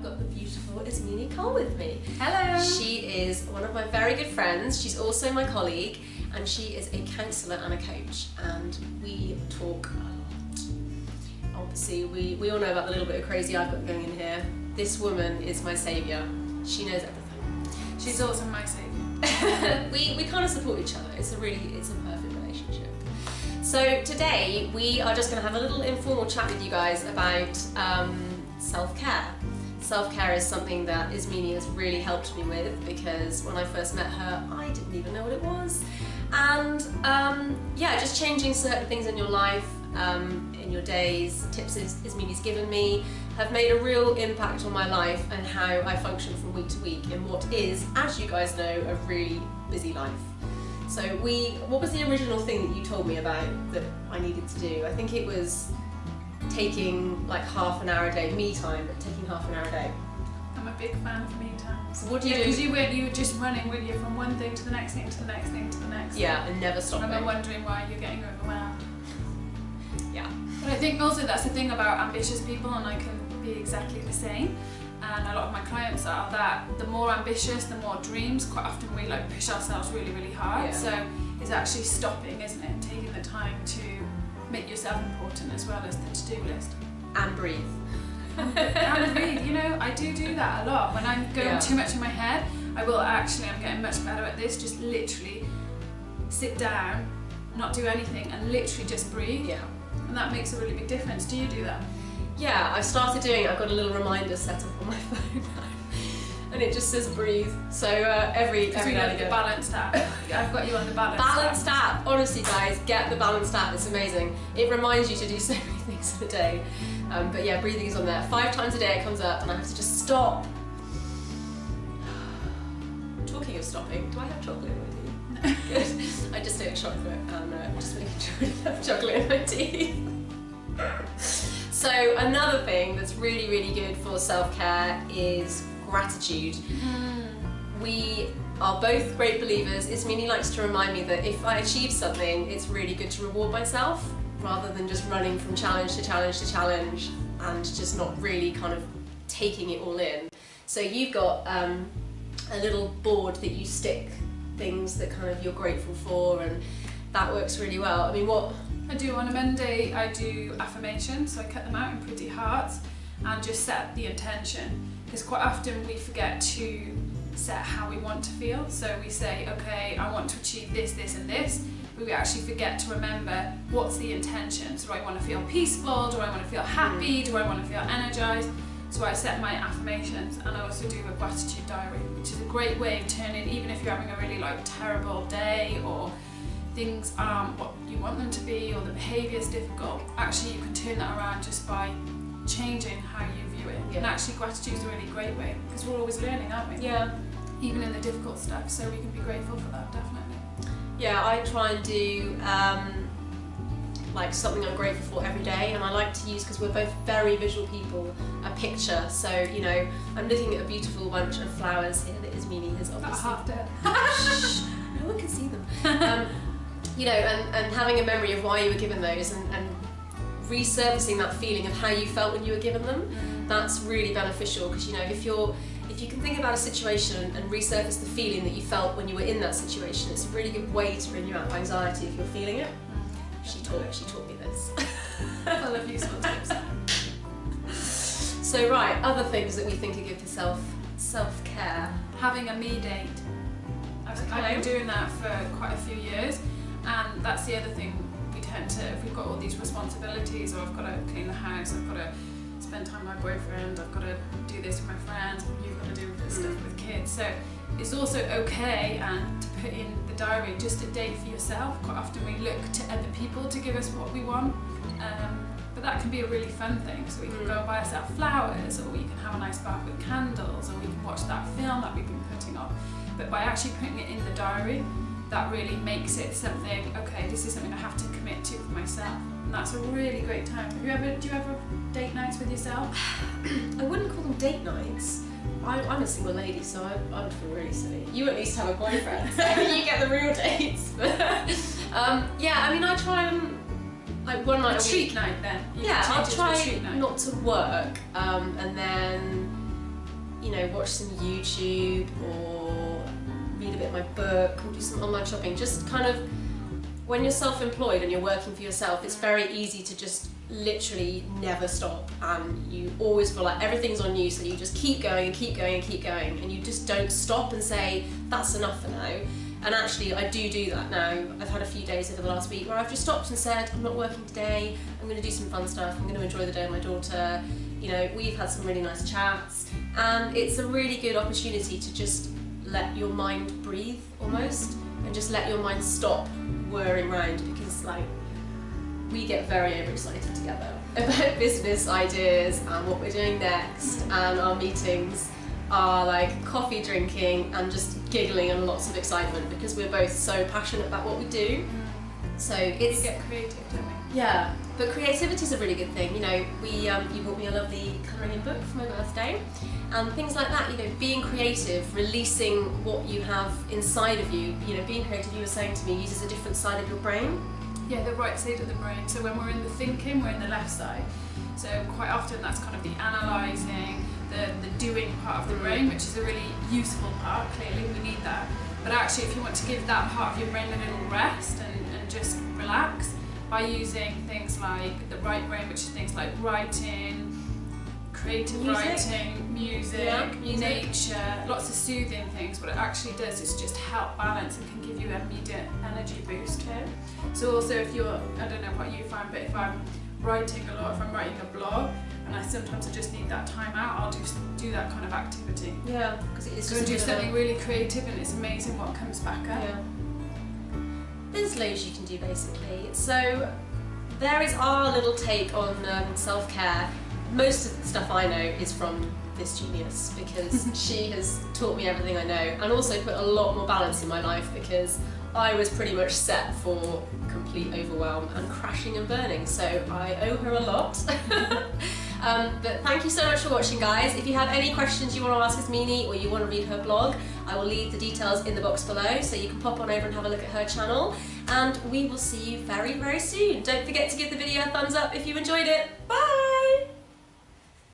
got the beautiful Ismene with me. Hello! She is one of my very good friends. She's also my colleague, and she is a counsellor and a coach, and we talk a lot. Obviously, we all know about the little bit of crazy I've got going in here. This woman is my saviour. She knows everything. She's also my saviour. we kind of support each other. It's a perfect relationship. So today we are just going to have a little informal chat with you guys about self-care. Self-care is something that Ismene has really helped me with, because when I first met her I didn't even know what it was, and just changing certain things in your life, in your days, tips Ismene's given me have made a real impact on my life and how I function from week to week in what is, as you guys know, a really busy life. So what was the original thing that you told me about that I needed to do? I think it was taking like half an hour a day, me time, but taking half an hour a day. I'm a big fan of me time. So what do you do? Because you were just running, weren't you, from one thing to the next thing to the next thing to the next thing. Yeah, and never stopping. And I'm wondering why you're getting overwhelmed. Yeah. But I think also that's the thing about ambitious people, and I can be exactly the same. And a lot of my clients are that the more ambitious, the more dreams. Quite often we like push ourselves really, really hard. Yeah. So it's actually stopping, isn't it? Taking the time to make yourself important as well as the to-do list. And breathe. And breathe, you know, I do that a lot. When I'm going too much in my head, I'm getting much better at this, just literally sit down, not do anything, and literally just breathe. Yeah. And that makes a really big difference. Do you do that? Yeah, I've started doing it. I've got a little reminder set up on my phone now, and it just says breathe. So every now and the again. balanced app. I've got you on the Balanced app. Honestly, guys, get the balanced app. It's amazing. It reminds you to do so many things in a day. But yeah, breathing is on there. 5 times a day it comes up, and I have to just stop. Talking of stopping, do I have chocolate in my tea? Good. I just ate chocolate, and just making sure I have chocolate in my tea. So another thing that's really, really good for self-care is gratitude. We are both great believers. Ismene likes to remind me that if I achieve something, it's really good to reward myself, rather than just running from challenge to challenge to challenge and just not really kind of taking it all in. So you've got a little board that you stick things that kind of you're grateful for, and that works really well. I mean, what I do on a Monday, I do affirmations, so I cut them out in pretty hearts and just set the intention, because quite often we forget to set how we want to feel. So we say, okay, I want to achieve this, this and this, but we actually forget to remember what's the intention. So do I want to feel peaceful? Do I want to feel happy? Do I want to feel energized? So I set my affirmations, and I also do a gratitude diary, which is a great way of turning, even if you're having a really terrible day, or things aren't what you want them to be, or the behaviour is difficult, actually you can turn that around just by changing how you view it. And actually gratitude is a really great way, because we're always learning, aren't we? Yeah. Even in the difficult stuff, so we can be grateful for that, definitely. Yeah, I try and do something I'm grateful for every day, and I like to use, because we're both very visual people, a picture. So, you know, I'm looking at a beautiful bunch of flowers here that Ismene has obviously... half dead. No one can see them. You know, and having a memory of why you were given those, and resurfacing that feeling of how you felt when you were given them, that's really beneficial, because, you know, if you can think about a situation and resurface the feeling that you felt when you were in that situation, it's a really good way to bring you out of anxiety if you're feeling it. She taught me this. Full of useful tips. So right, other things that we think are good for self-care. Having a me date. I've been doing that for quite a few years, and that's the other thing we tend to, if we've got all these responsibilities, or I've got to clean the house, I've got to spend time with my boyfriend, I've got to do this with my friends, you've got to do this stuff with kids. So it's also okay and to put in the diary just a day for yourself. Quite often we look to other people to give us what we want, but that can be a really fun thing. So we can go and buy ourselves flowers, or we can have a nice bath with candles, or we can watch that film that we've been putting off. But by actually putting it in the diary, that really makes it something, okay, this is something I have to commit to for myself. And that's a really great time. Do you ever date nights with yourself? I wouldn't call them date nights. I'm a single lady, so I would feel really silly. You at least have a boyfriend, so you get the real dates. Yeah, I mean, I try and, like, one night a treat night then. Yeah, I'll try not to work, and then you know, watch some YouTube or read a bit of my book or do some online shopping. Just kind of, when you're self-employed and you're working for yourself, it's very easy to just literally never stop, and you always feel like everything's on you, so you just keep going and keep going and keep going, and you just don't stop and say, that's enough for now. And actually I do that now. I've had a few days over the last week where I've just stopped and said, I'm not working today, I'm going to do some fun stuff, I'm going to enjoy the day with my daughter. You know, we've had some really nice chats, and it's a really good opportunity to just let your mind breathe almost, and just let your mind stop whirring around, because like, we get very overexcited together about business ideas and what we're doing next, and our meetings are like coffee drinking and just giggling and lots of excitement, because we're both so passionate about what we do. So it's, we get creative, don't we? Yeah, but creativity is a really good thing. You know, you bought me a lovely colouring in book for my birthday, and things like that. You know, being creative, releasing what you have inside of you. You know, being creative, you were saying to me, uses a different side of your brain. Yeah, the right side of the brain. So when we're in the thinking, we're in the left side. So quite often that's kind of the analysing, the doing part of the brain, which is a really useful part. Clearly, we need that. But actually, if you want to give that part of your brain a little rest and just relax, by using things like the right brain, which is things like writing, creative writing, music, nature, lots of soothing things. What it actually does is just help balance and can give you an immediate energy boost here. So also if you're, I don't know what you find, but if I'm writing a lot, if I'm writing a blog, and I just need that time out, I'll do that kind of activity. Yeah, because it is just do something really creative, and it's amazing what comes back up. Yeah. There's loads you can do basically. So there is our little take on self-care. Most of the stuff I know is from this genius, because she has taught me everything I know, and also put a lot more balance in my life, because I was pretty much set for complete overwhelm and crashing and burning, so I owe her a lot. But thank you so much for watching, guys. If you have any questions you want to ask Ismene, or you want to read her blog, I will leave the details in the box below, so you can pop on over and have a look at her channel, and we will see you very, very soon. Don't forget to give the video a thumbs up if you enjoyed it. Bye!